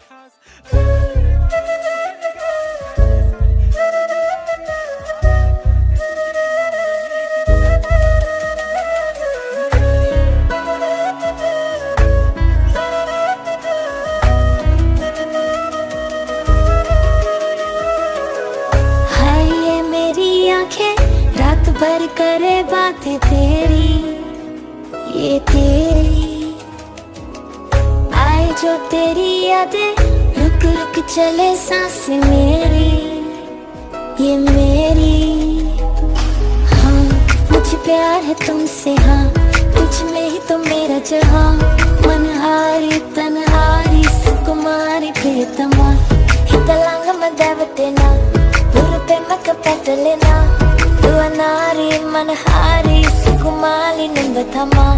हाय ये मेरी आंखें रात भर करे बातें तेरी, ये तेरी आए जो तेरी यादें, रुक रुक चले सांस मेरी, ये मेरी। हाँ मुझे प्यार है तुमसे, हाँ तुझ में ही तो मेरा जहाँ, मनहारी तनहारी सुकुमारी प्रियतमा, हितलांग मदावतेना उरते मक पेटलेना, दुआनारी मनहारी सुकुमारी नंबथमा।